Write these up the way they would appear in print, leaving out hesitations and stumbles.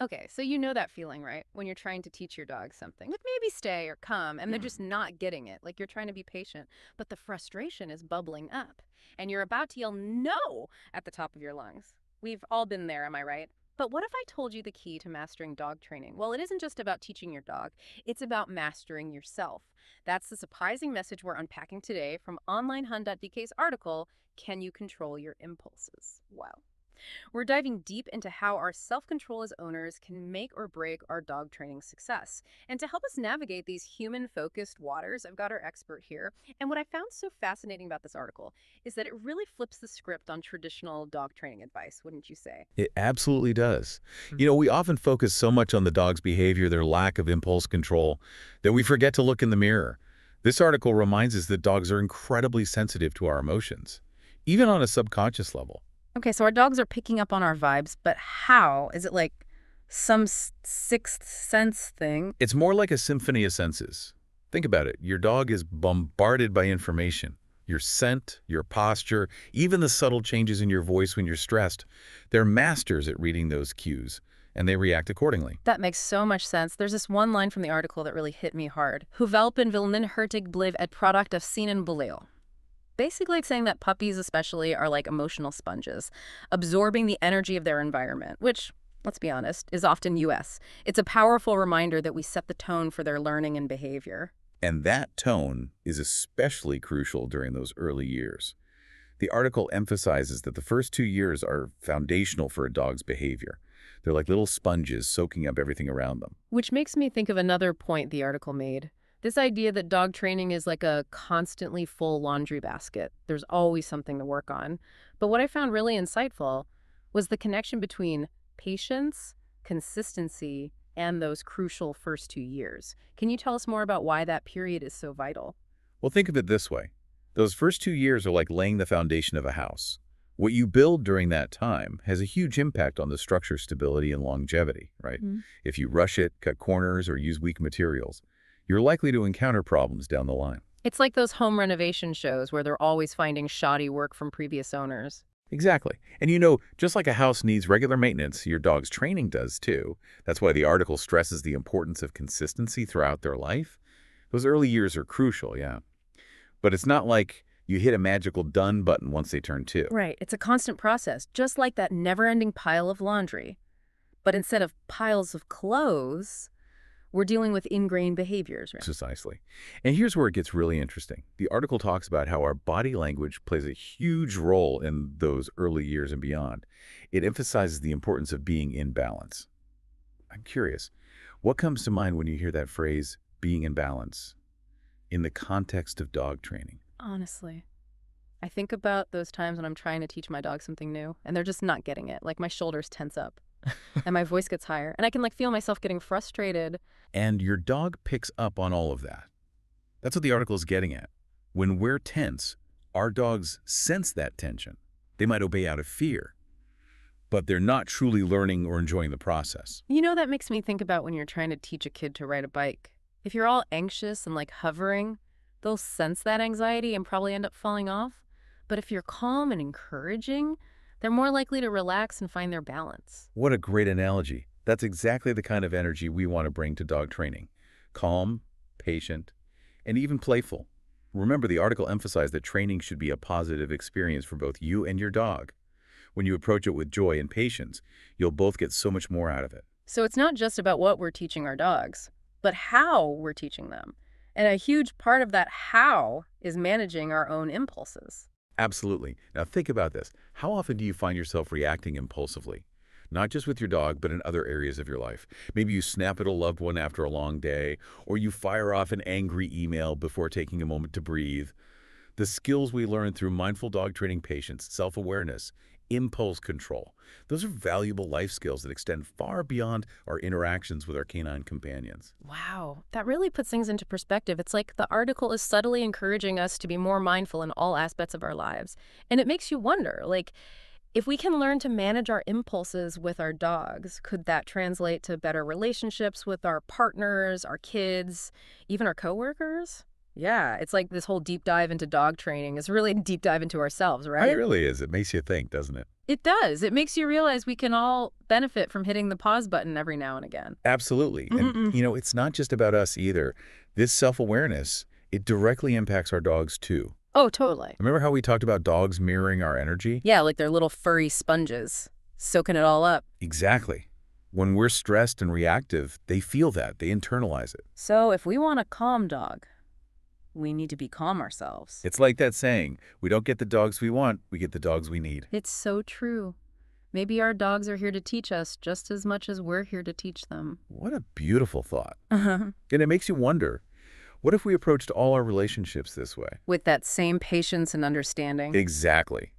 Okay, so you know that feeling, right? When you're trying to teach your dog something, like maybe stay or come, and they're just not getting it. Like you're trying to be patient, but the frustration is bubbling up, and you're about to yell no at the top of your lungs. We've all been there, am I right? But what if I told you the key to mastering dog training? Well, it isn't just about teaching your dog, it's about mastering yourself. That's the surprising message we're unpacking today from Onlinehund.dk's article, Can You Control Your Impulses? Wow. We're diving deep into how our self control as owners can make or break our dog training success. And to help us navigate these human focused waters, I've got our expert here. And what I found so fascinating about this article is that it really flips the script on traditional dog training advice, wouldn't you say? It absolutely does. Mm. We often focus so much on the dog's behavior, their lack of impulse control, that we forget to look in the mirror. This article reminds us that dogs are incredibly sensitive to our emotions, even on a subconscious level. Okay, so our dogs are picking up on our vibes, but how? Is it like some sixth sense thing? It's more like a symphony of senses. Think about it. Your dog is bombarded by information. Your scent, your posture, even the subtle changes in your voice when you're stressed. They're masters at reading those cues, and they react accordingly. That makes so much sense. There's this one line from the article that really hit me hard. Huvelpen wil min hurtig bliv et product of sinen beleo. Basically like saying that puppies especially are like emotional sponges, absorbing the energy of their environment, which, let's be honest, is often US. It's a powerful reminder that we set the tone for their learning and behavior. And that tone is especially crucial during those early years. The article emphasizes that the first 2 years are foundational for a dog's behavior. They're like little sponges soaking up everything around them. Which makes me think of another point the article made. This idea that dog training is like a constantly full laundry basket. There's always something to work on. But what I found really insightful was the connection between patience, consistency, and those crucial first 2 years. Can you tell us more about why that period is so vital? Well, think of it this way. Those first 2 years are like laying the foundation of a house. What you build during that time has a huge impact on the structure, stability, and longevity, right? Mhm. If you rush it, cut corners, or use weak materials, you're likely to encounter problems down the line. It's like those home renovation shows where they're always finding shoddy work from previous owners. Exactly. And just like a house needs regular maintenance, your dog's training does too. That's why the article stresses the importance of consistency throughout their life. Those early years are crucial, yeah. But it's not like you hit a magical done button once they turn 2. Right. It's a constant process, just like that never-ending pile of laundry. But instead of piles of clothes, we're dealing with ingrained behaviors, right? Precisely. And here's where it gets really interesting. The article talks about how our body language plays a huge role in those early years and beyond. It emphasizes the importance of being in balance. I'm curious, what comes to mind when you hear that phrase, being in balance, in the context of dog training? Honestly, I think about those times when I'm trying to teach my dog something new, and they're just not getting it. Like my shoulders tense up, and my voice gets higher, and I can feel myself getting frustrated. And your dog picks up on all of that. That's what the article is getting at. When we're tense, our dogs sense that tension. They might obey out of fear, but they're not truly learning or enjoying the process. That makes me think about when you're trying to teach a kid to ride a bike. If you're all anxious and hovering, they'll sense that anxiety and probably end up falling off. But if you're calm and encouraging, they're more likely to relax and find their balance. What a great analogy. That's exactly the kind of energy we want to bring to dog training. Calm, patient, and even playful. Remember, the article emphasized that training should be a positive experience for both you and your dog. When you approach it with joy and patience, you'll both get so much more out of it. So it's not just about what we're teaching our dogs, but how we're teaching them. And a huge part of that how is managing our own impulses. Absolutely. Now think about this. How often do you find yourself reacting impulsively? Not just with your dog, but in other areas of your life. Maybe you snap at a loved one after a long day, or you fire off an angry email before taking a moment to breathe. The skills we learn through mindful dog training, patience, self-awareness, impulse control, those are valuable life skills that extend far beyond our interactions with our canine companions. Wow, that really puts things into perspective. It's like the article is subtly encouraging us to be more mindful in all aspects of our lives. And it makes you wonder, if we can learn to manage our impulses with our dogs, could that translate to better relationships with our partners, our kids, even our coworkers? Yeah, it's like this whole deep dive into dog training is really a deep dive into ourselves, It right? really is. It makes you think, doesn't it? It does. It makes you realize we can all benefit from hitting the pause button every now and again. Absolutely. And, Mm-mm. it's not just about us either. This self-awareness, it directly impacts our dogs too. Oh, totally. Remember how we talked about dogs mirroring our energy? Yeah, like they're little furry sponges, soaking it all up. Exactly. When we're stressed and reactive, they feel that. They internalize it. So if we want a calm dog, we need to be calm ourselves. It's like that saying, we don't get the dogs we want, we get the dogs we need. It's so true. Maybe our dogs are here to teach us just as much as we're here to teach them. What a beautiful thought. Uh-huh. And it makes you wonder, what if we approached all our relationships this way? With that same patience and understanding. Exactly.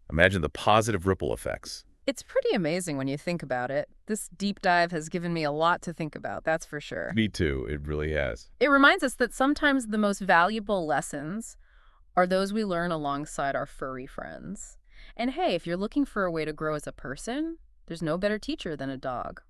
Imagine the positive ripple effects. It's pretty amazing when you think about it. This deep dive has given me a lot to think about, that's for sure. Me too, it really has. It reminds us that sometimes the most valuable lessons are those we learn alongside our furry friends. And hey, if you're looking for a way to grow as a person, there's no better teacher than a dog.